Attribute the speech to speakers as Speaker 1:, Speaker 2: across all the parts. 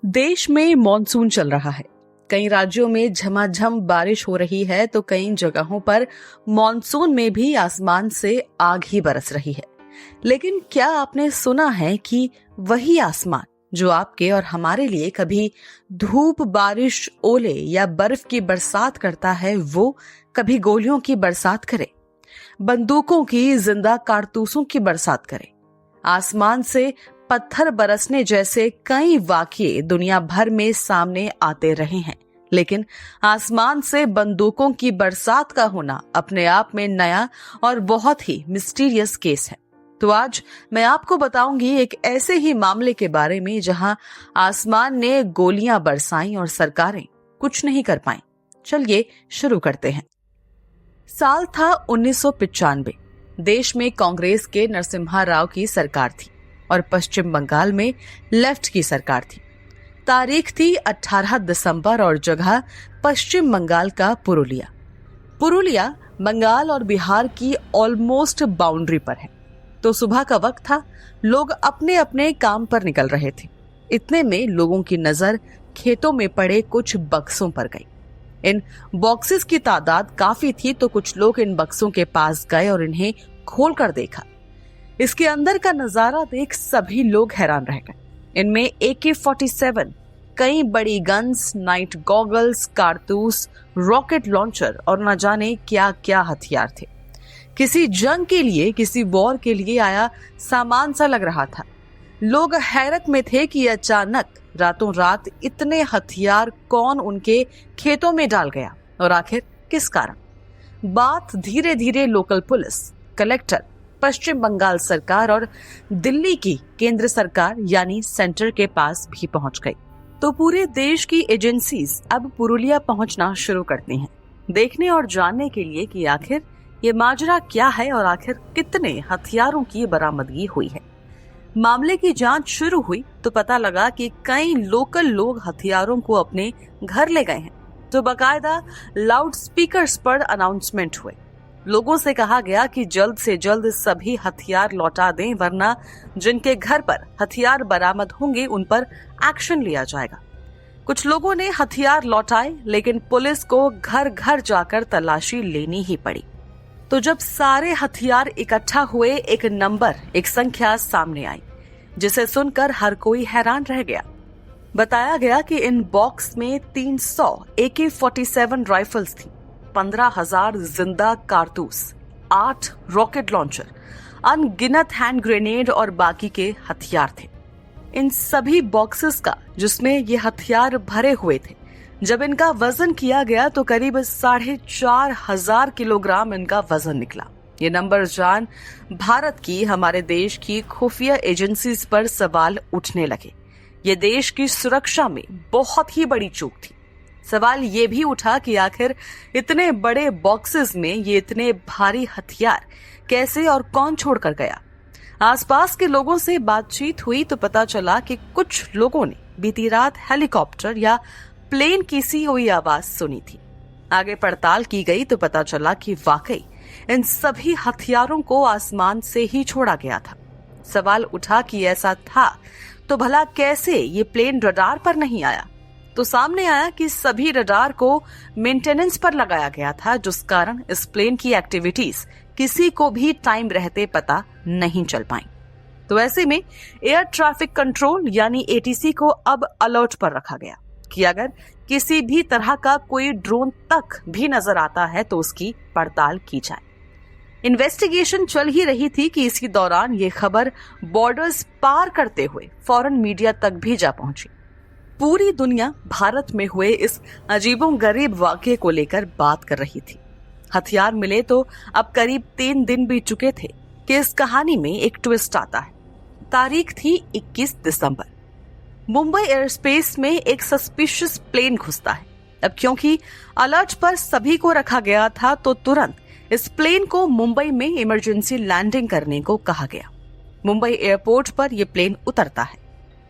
Speaker 1: देश में मॉनसून चल रहा है। कई राज्यों में झमाझम बारिश हो रही है तो कई जगहों पर मॉनसून में भी आसमान से आग ही बरस रही है। लेकिन क्या आपने सुना है कि वही आसमान जो आपके और हमारे लिए कभी धूप, बारिश, ओले या बर्फ की बरसात करता है, वो कभी गोलियों की बरसात करे, बंदूकों की जिंदा कारतूसों की बरसात करे। आसमान से पत्थर बरसने जैसे कई वाकये दुनिया भर में सामने आते रहे हैं, लेकिन आसमान से बंदूकों की बरसात का होना अपने आप में नया और बहुत ही मिस्टीरियस केस है। तो आज मैं आपको बताऊंगी एक ऐसे ही मामले के बारे में जहां आसमान ने गोलियां बरसाई और सरकारें कुछ नहीं कर पाईं। चलिए शुरू करते हैं। साल था 1995। देश में कांग्रेस के नरसिम्हा राव की सरकार थी और पश्चिम बंगाल में लेफ्ट की सरकार थी। तारीख थी 18 दिसंबर और जगह पश्चिम बंगाल का पुरुलिया। पुरुलिया बंगाल और बिहार की ऑलमोस्ट बाउंड्री पर है। तो सुबह का वक्त था, लोग अपने अपने काम पर निकल रहे थे। इतने में लोगों की नजर खेतों में पड़े कुछ बक्सों पर गई। इन बॉक्सेस की तादाद काफी थी तो कुछ लोग इन बक्सों के पास गए और इन्हें खोलकर देखा। इसके अंदर का नजारा देख सभी लोग हैरान रह गए। इनमें AK-47, कई बड़ी गन्स, नाइट गॉगल्स, कारतूस, रॉकेट लॉन्चर और न जाने क्या क्या हथियार थे। किसी जंग के लिए, किसी वॉर के लिए आया सामान सा लग रहा था। लोग हैरत में थे कि अचानक रातों रात इतने हथियार कौन उनके खेतों में डाल गया और आखिर किस कारण। बात धीरे धीरे लोकल पुलिस, कलेक्टर, पश्चिम बंगाल सरकार और दिल्ली की केंद्र सरकार यानी सेंटर के पास भी पहुंच गई। तो पूरे देश की एजेंसीज अब पुरुलिया पहुंचना शुरू करती हैं, देखने और जानने के लिए कि आखिर ये माजरा क्या है और आखिर कितने हथियारों की बरामदगी हुई है। मामले की जांच शुरू हुई तो पता लगा कि कई लोकल लोग हथियारों को अपने घर ले गए हैं। तो बाकायदा लाउड स्पीकर्स पर अनाउंसमेंट हुए। लोगों से कहा गया कि जल्द से जल्द सभी हथियार लौटा दें, वरना जिनके घर पर हथियार बरामद होंगे उन पर एक्शन लिया जाएगा। कुछ लोगों ने हथियार लौटाए, लेकिन पुलिस को घर घर जाकर तलाशी लेनी ही पड़ी। तो जब सारे हथियार इकट्ठा हुए, एक नंबर, एक संख्या सामने आई, जिसे सुनकर हर कोई हैरान रह गया। बताया गया कि इन बॉक्स में 300 AK-47 राइफल्स थी, 15,000 जिंदा कारतूस, 8 रॉकेट लॉन्चर, अनगिनत हैंड ग्रेनेड और बाकी के हथियार थे। इन सभी बॉक्सेस का, जिसमें ये हथियार भरे हुए थे, जब इनका वजन किया गया तो करीब 4,500 किलोग्राम इनका वजन निकला। ये नंबर जान भारत की, हमारे देश की खुफिया एजेंसीज पर सवाल उठने लगे। ये देश की सुरक्षा में बहुत ही बड़ी चूक थी। सवाल ये भी उठा कि आखिर इतने बड़े बॉक्सेस में ये इतने भारी हथियार कैसे और कौन छोड़कर गया। आसपास के लोगों से बातचीत हुई तो पता चला कि कुछ लोगों ने बीती रात हेलीकॉप्टर या प्लेन की सी हुई आवाज सुनी थी। आगे पड़ताल की गई तो पता चला कि वाकई इन सभी हथियारों को आसमान से ही छोड़ा गया था। सवाल उठा कि ऐसा था तो भला कैसे ये प्लेन रडार पर नहीं आया। तो सामने आया कि सभी रडार को मेंटेनेंस पर लगाया गया था, जिस कारण इस प्लेन की एक्टिविटीज किसी को भी टाइम रहते पता नहीं चल पाई। तो ऐसे में एयर ट्रैफिक कंट्रोल यानी ATC को अब अलर्ट पर रखा गया कि अगर किसी भी तरह का कोई ड्रोन तक भी नजर आता है तो उसकी पड़ताल की जाए। इन्वेस्टिगेशन चल ही रही थी कि इसी दौरान ये खबर बॉर्डर्स पार करते हुए फॉरेन मीडिया तक भी जा पहुंची। पूरी दुनिया भारत में हुए इस अजीबोगरीब वाकये को लेकर बात कर रही थी। हथियार मिले तो अब करीब 3 दिन बीत चुके थे कि इस कहानी में एक ट्विस्ट आता है। तारीख थी 21 दिसंबर। मुंबई एयरस्पेस में एक सस्पिशियस प्लेन घुसता है। अब क्योंकि अलर्ट पर सभी को रखा गया था तो तुरंत इस प्लेन को मुंबई में इमरजेंसी लैंडिंग करने को कहा गया। मुंबई एयरपोर्ट पर यह प्लेन उतरता है।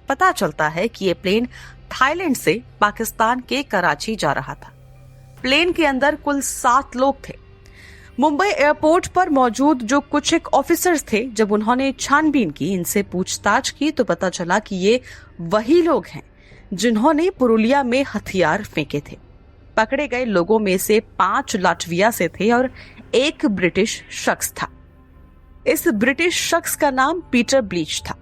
Speaker 1: पता चलता है कि यह प्लेन थाईलैंड से पाकिस्तान के कराची जा रहा था। प्लेन के अंदर कुल 7 लोग थे। मुंबई एयरपोर्ट पर मौजूद जो कुछ एक ऑफिसर्स थे, जब उन्होंने छानबीन की, इनसे पूछताछ की तो पता चला कि ये वही लोग हैं जिन्होंने पुरुलिया में हथियार फेंके थे। पकड़े गए लोगों में से 5 लाटविया से थे और 1 ब्रिटिश शख्स था। इस ब्रिटिश शख्स का नाम पीटर ब्लीच था।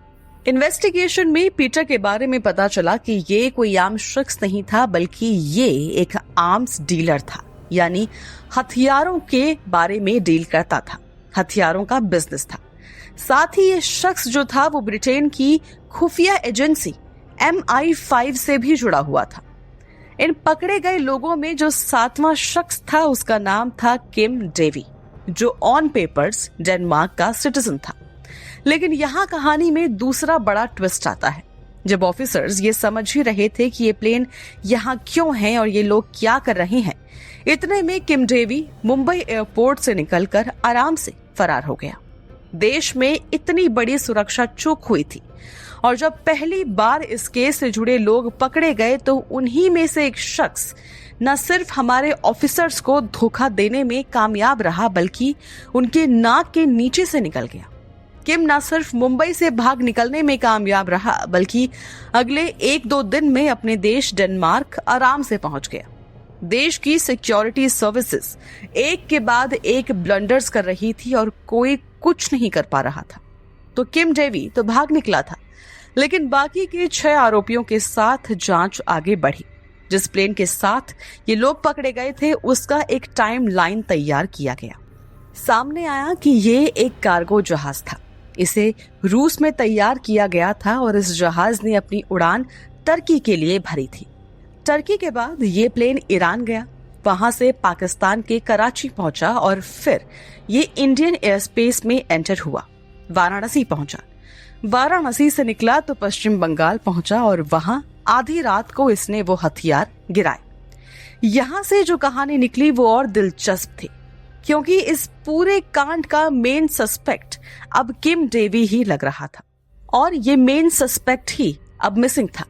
Speaker 1: इन्वेस्टिगेशन में पीटर के बारे में पता चला कि ये कोई आम शख्स नहीं था, बल्कि ये एक आर्म्स डीलर था, यानी हथियारों के बारे में डील करता था, हथियारों का बिजनेस था। साथ ही ये शख्स जो था वो ब्रिटेन की खुफिया एजेंसी MI5 से भी जुड़ा हुआ था। इन पकड़े गए लोगों में जो 7वां शख्स था उसका नाम था किम डेवी, जो ऑन पेपर्स डेनमार्क का सिटीजन था। लेकिन यहाँ कहानी में दूसरा बड़ा ट्विस्ट आता है। जब ऑफिसर्स ये समझ ही रहे थे कि ये प्लेन यहाँ क्यों है और ये लोग क्या कर रहे हैं, इतने में किम डेवी मुंबई एयरपोर्ट से निकलकर आराम से फरार हो गया। देश में इतनी बड़ी सुरक्षा चूक हुई थी और जब पहली बार इस केस से जुड़े लोग पकड़े गए तो उन्हीं में से एक शख्स न सिर्फ हमारे ऑफिसर्स को धोखा देने में कामयाब रहा, बल्कि उनके नाक के नीचे से निकल गया। किम न सिर्फ मुंबई से भाग निकलने में कामयाब रहा, बल्कि अगले 1-2 दिन में अपने देश डेनमार्क आराम से पहुंच गया। देश की सिक्योरिटी सर्विसेज एक के बाद एक ब्लंडर्स कर रही थी और कोई कुछ नहीं कर पा रहा था। तो किम डेवी तो भाग निकला था, लेकिन बाकी के 6 आरोपियों के साथ जांच आगे बढ़ी। जिस प्लेन के साथ ये लोग पकड़े गए थे उसका एक टाइम लाइन तैयार किया गया। सामने आया कि ये एक कार्गो जहाज था। इसे रूस में तैयार किया गया था और इस जहाज ने अपनी उड़ान टर्की के लिए भरी थी। टर्की के बाद ये प्लेन ईरान गया, वहां से पाकिस्तान के कराची पहुंचा और फिर ये इंडियन एयरस्पेस में एंटर हुआ। वाराणसी पहुंचा। वाराणसी से निकला तो पश्चिम बंगाल पहुंचा और वहां आधी रात को इसने वो हथियार गिराए। यहां से जो कहानी निकली वो और दिलचस्प थी, क्योंकि इस पूरे कांड का मेन सस्पेक्ट अब किम डेवी ही लग रहा था और ये मेन सस्पेक्ट ही अब मिसिंग था।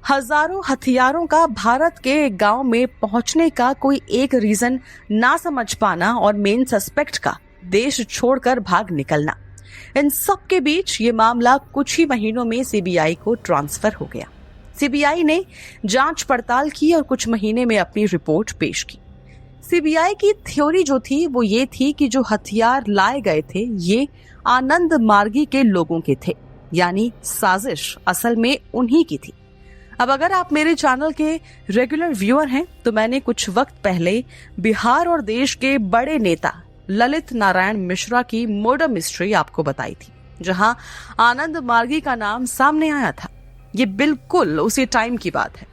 Speaker 1: हजारों हथियारों का भारत के गांव में पहुंचने का कोई एक रीजन ना समझ पाना और मेन सस्पेक्ट का देश छोड़कर भाग निकलना, इन सब के बीच ये मामला कुछ ही महीनों में सीबीआई को ट्रांसफर हो गया। सीबीआई ने जांच पड़ताल की और कुछ महीने में अपनी रिपोर्ट पेश की। सीबीआई की थ्योरी जो थी वो ये थी कि जो हथियार लाए गए थे ये आनंद मार्गी के लोगों के थे, यानी साजिश असल में उन्हीं की थी। अब अगर आप मेरे चैनल के रेगुलर व्यूअर हैं तो मैंने कुछ वक्त पहले बिहार और देश के बड़े नेता ललित नारायण मिश्रा की मर्डर मिस्ट्री आपको बताई थी, जहां आनंद मार्गी का नाम सामने आया था। ये बिल्कुल उसी टाइम की बात है।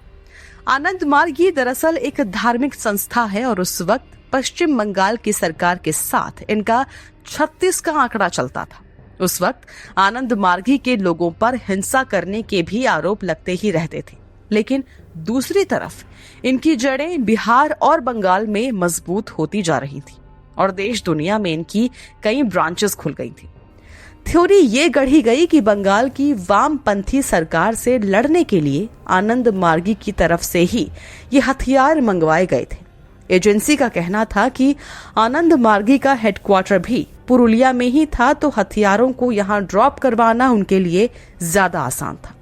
Speaker 1: आनंद मार्गी दरअसल एक धार्मिक संस्था है और उस वक्त पश्चिम बंगाल की सरकार के साथ इनका 36 का आंकड़ा चलता था। उस वक्त आनंद मार्गी के लोगों पर हिंसा करने के भी आरोप लगते ही रहते थे, लेकिन दूसरी तरफ इनकी जड़ें बिहार और बंगाल में मजबूत होती जा रही थी और देश दुनिया में इनकी कई ब्रांचेस खुल गई थी। थ्योरी ये गढ़ी गई कि बंगाल की वामपंथी सरकार से लड़ने के लिए आनंद मार्गी की तरफ से ही ये हथियार मंगवाए गए थे। एजेंसी का कहना था कि आनंद मार्गी का हेडक्वार्टर भी पुरुलिया में ही था, तो हथियारों को यहाँ ड्रॉप करवाना उनके लिए ज्यादा आसान था।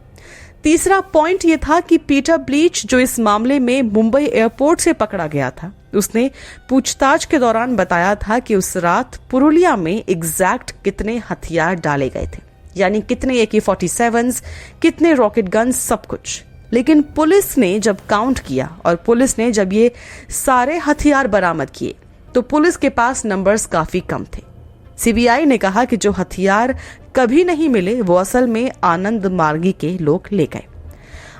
Speaker 1: तीसरा पॉइंट ये था कि पीटर ब्लीच जो इस मामले में मुंबई एयरपोर्ट से पकड़ा गया था, उसने पूछताछ के दौरान बताया था कि उस रात पुरुलिया में एग्जैक्ट कितने हथियार डाले गए थे, यानी कितने AK-47, कितने रॉकेट गन्स, सब कुछ। लेकिन पुलिस ने जब काउंट किया और पुलिस ने जब ये सारे हथियार बरामद किए तो पुलिस के पास नंबर्स काफी कम थे। सीबीआई ने कहा कि जो हथियार कभी नहीं मिले वो असल में आनंद मार्गी के लोग ले गए।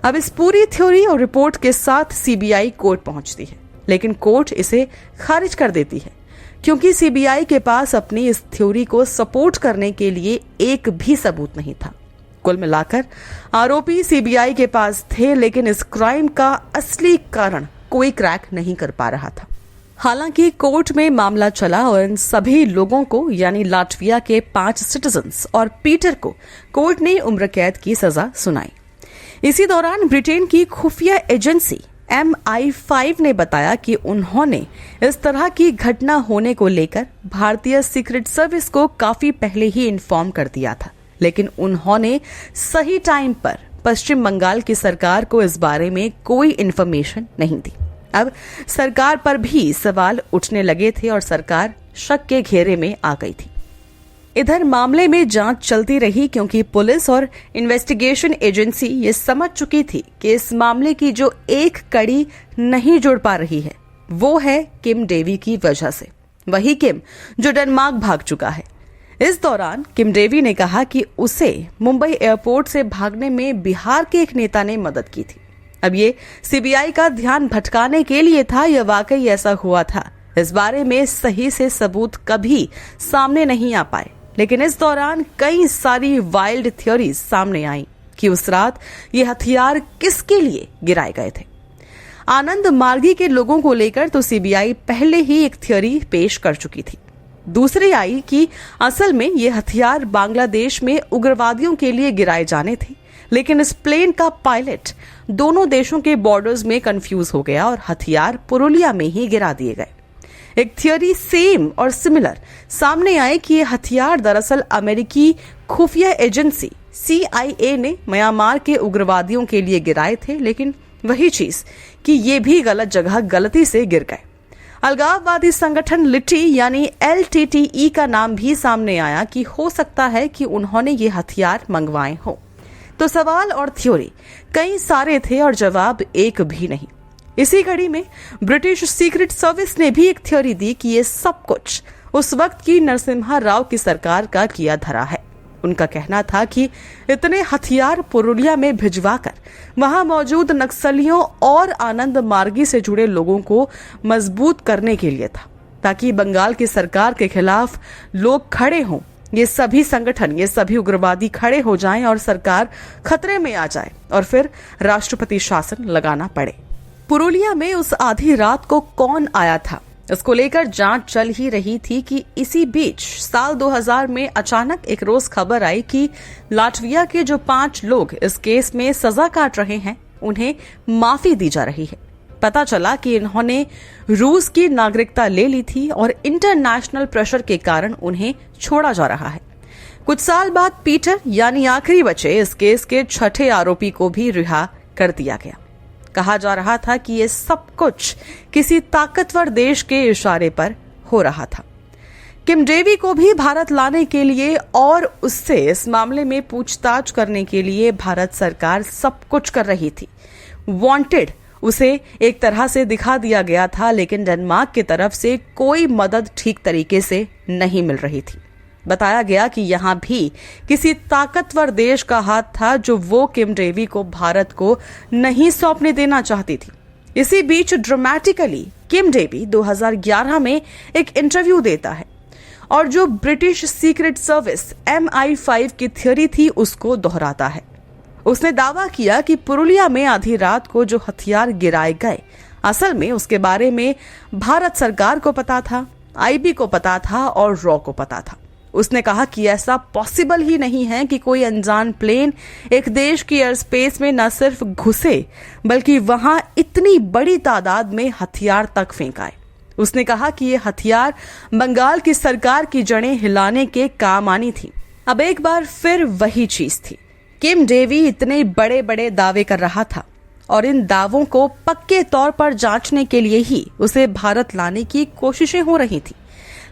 Speaker 1: अब इस पूरी थ्योरी और रिपोर्ट के साथ सीबीआई कोर्ट पहुंचती है, लेकिन कोर्ट इसे खारिज कर देती है क्योंकि सीबीआई के पास अपनी इस थ्योरी को सपोर्ट करने के लिए एक भी सबूत नहीं था। कुल मिलाकर आरोपी सीबीआई के पास थे, लेकिन इस क्राइम का असली कारण कोई क्रैक नहीं कर पा रहा था। हालांकि कोर्ट में मामला चला और इन सभी लोगों को यानी लाटविया के 5 सिटीजन्स और पीटर को कोर्ट ने उम्र कैद की सजा सुनाई। इसी दौरान ब्रिटेन की खुफिया एजेंसी MI5 ने बताया कि उन्होंने इस तरह की घटना होने को लेकर भारतीय सीक्रेट सर्विस को काफी पहले ही इन्फॉर्म कर दिया था, लेकिन उन्होंने सही टाइम पर पश्चिम बंगाल की सरकार को इस बारे में कोई इन्फॉर्मेशन नहीं दी। अब सरकार पर भी सवाल उठने लगे थे और सरकार शक के घेरे में आ गई थी। इधर मामले में जांच चलती रही क्योंकि पुलिस और इन्वेस्टिगेशन एजेंसी ये समझ चुकी थी कि इस मामले की जो एक कड़ी नहीं जुड़ पा रही है वो है किम डेवी की वजह से, वही किम जो डेनमार्क भाग चुका है। इस दौरान किम डेवी ने कहा कि उसे मुंबई एयरपोर्ट से भागने में बिहार के एक नेता ने मदद की थी। अब ये सीबीआई का ध्यान भटकाने के लिए था या वाकई ऐसा हुआ था, इस बारे में सही से सबूत कभी सामने नहीं आ पाए। लेकिन इस दौरान कई सारी वाइल्ड थ्योरीज सामने आई कि उस रात ये हथियार किसके लिए गिराए गए थे। आनंद मार्गी के लोगों को लेकर तो सीबीआई पहले ही एक थ्योरी पेश कर चुकी थी। दूसरी आई कि असल में ये हथियार बांग्लादेश में उग्रवादियों के लिए गिराए जाने थे, लेकिन इस प्लेन का पायलट दोनों देशों के बॉर्डर्स में कंफ्यूज हो गया और हथियार पुरुलिया में ही गिरा दिए गए। एक थियोरी सेम और सिमिलर सामने आए कि ये हथियार दरअसल अमेरिकी खुफिया एजेंसी CIA ने म्यांमार के उग्रवादियों के लिए गिराए थे, लेकिन वही चीज कि ये भी गलत जगह गलती से गिर गए। अलगाववादी संगठन लिट्टी यानी LTTE का नाम भी सामने आया कि हो सकता है कि उन्होंने ये हथियार मंगवाए हो। तो सवाल और थ्योरी कई सारे थे और जवाब एक भी नहीं। इसी कड़ी में ब्रिटिश सीक्रेट सर्विस ने भी एक थ्योरी दी कि ये सब कुछ उस वक्त की नरसिम्हा राव की सरकार का किया धरा है। उनका कहना था कि इतने हथियार पुरुलिया में भिजवाकर वहां मौजूद नक्सलियों और आनंद मार्गी से जुड़े लोगों को मजबूत करने के लिए था, ताकि बंगाल की सरकार के खिलाफ लोग खड़े हों, ये सभी संगठन, ये सभी उग्रवादी खड़े हो जाएं और सरकार खतरे में आ जाए और फिर राष्ट्रपति शासन लगाना पड़े। पुरुलिया में उस आधी रात को कौन आया था, इसको लेकर जांच चल ही रही थी कि इसी बीच साल 2000 में अचानक एक रोज खबर आई कि लाटविया के जो 5 लोग इस केस में सजा काट रहे हैं उन्हें माफी दी जा रही है। पता चला कि इन्होंने रूस की नागरिकता ले ली थी और इंटरनेशनल प्रेशर के कारण उन्हें छोड़ा जा रहा है। कुछ साल बाद पीटर यानी आखिरी बचे इस केस के 6ठे आरोपी को भी रिहा कर दिया गया। कहा जा रहा था कि ये सब कुछ किसी ताकतवर देश के इशारे पर हो रहा था। किम डेवी को भी भारत लाने के लिए और उससे इस मामले में पूछताछ करने के लिए भारत सरकार सब कुछ कर रही थी। वांटेड उसे एक तरह से दिखा दिया गया था, लेकिन डेनमार्क की तरफ से कोई मदद ठीक तरीके से नहीं मिल रही थी। बताया गया कि यहाँ भी किसी ताकतवर देश का हाथ था जो वो किम डेवी को भारत को नहीं सौंपने देना चाहती थी। इसी बीच ड्रामेटिकली किम डेवी 2011 में एक इंटरव्यू देता है और जो ब्रिटिश सीक्रेट सर्विस MI5 की थ्योरी थी उसको दोहराता है। उसने दावा किया कि पुरुलिया में आधी रात को जो हथियार गिराए गए असल में उसके बारे में भारत सरकार को पता था, IB को पता था और रॉ को पता था। उसने कहा कि ऐसा पॉसिबल ही नहीं है कि कोई अनजान प्लेन एक देश की एयर स्पेस में न सिर्फ घुसे बल्कि वहां इतनी बड़ी तादाद में हथियार तक फेंकाए। उसने कहा कि ये हथियार बंगाल की सरकार की जड़ें हिलाने के काम आनी थी। अब एक बार फिर वही चीज थी। किम डेवी इतने बड़े बड़े दावे कर रहा था और इन दावों को पक्के तौर पर जांचने के लिए ही उसे भारत लाने की कोशिशें हो रही थी,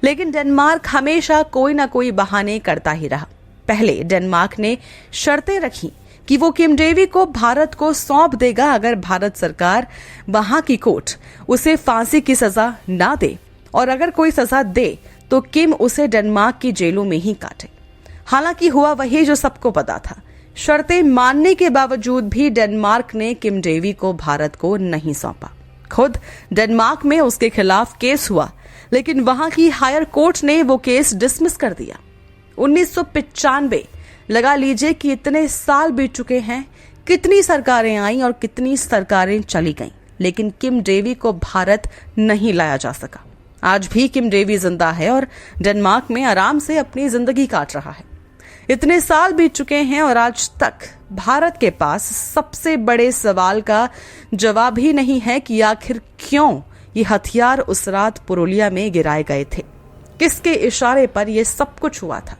Speaker 1: लेकिन डेनमार्क हमेशा कोई ना कोई बहाने करता ही रहा। पहले डेनमार्क ने शर्तें रखी कि वो किम डेवी को भारत को सौंप देगा अगर भारत सरकार वहां की कोर्ट उसे फांसी की सजा ना दे, और अगर कोई सजा दे तो किम उसे डेनमार्क की जेलों में ही काटे। हालांकि हुआ वही जो सबको पता था। शर्तें मानने के बावजूद भी डेनमार्क ने किम डेवी को भारत को नहीं सौंपा। खुद डेनमार्क में उसके खिलाफ केस हुआ, लेकिन वहां की हायर कोर्ट ने वो केस डिसमिस कर दिया। 1995 लगा लीजिए कि इतने साल बीत चुके हैं, कितनी सरकारें आईं और कितनी सरकारें चली गईं, लेकिन किम डेवी को भारत नहीं लाया जा सका। आज भी किम डेवी जिंदा है और डेनमार्क में आराम से अपनी जिंदगी काट रहा है। इतने साल बीत चुके हैं और आज तक भारत के पास सबसे बड़े सवाल का जवाब ही नहीं है कि आखिर क्यों ये हथियार उस रात पुरुलिया में गिराए गए थे, किसके इशारे पर यह सब कुछ हुआ था।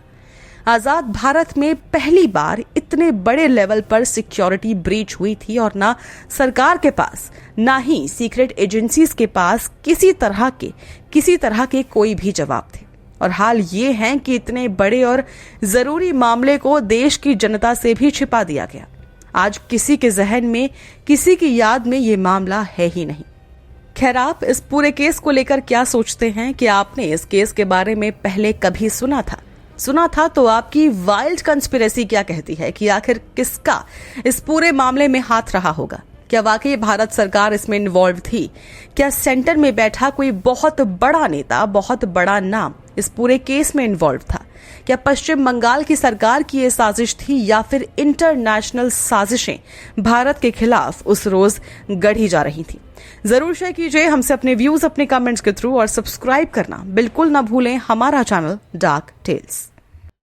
Speaker 1: आजाद भारत में पहली बार इतने बड़े लेवल पर सिक्योरिटी ब्रीच हुई थी और ना सरकार के पास ना ही सीक्रेट एजेंसीज के पास किसी तरह के कोई भी जवाब थे। और हाल ये है कि इतने बड़े और जरूरी मामले को देश की जनता से भी छिपा दिया गया। आज किसी के जहन में, किसी की याद में ये मामला है ही नहीं। खैर, आप इस पूरे केस को लेकर क्या सोचते हैं? कि आपने इस केस के बारे में पहले कभी सुना था तो आपकी वाइल्ड कंस्पिरेसी क्या कहती है कि आखिर किसका इस पूरे मामले में हाथ रहा होगा? क्या वाकई भारत सरकार इसमें इन्वॉल्व थी? क्या सेंटर में बैठा कोई बहुत बड़ा नेता, बहुत बड़ा नाम इस पूरे केस में इन्वॉल्व था? क्या पश्चिम बंगाल की सरकार की ये साजिश थी या फिर इंटरनेशनल साजिशें भारत के खिलाफ उस रोज गढ़ी जा रही थी? जरूर शेयर कीजिए हमसे अपने व्यूज अपने कमेंट्स के थ्रू और सब्सक्राइब करना बिल्कुल ना भूलें हमारा चैनल डार्क टेल्स।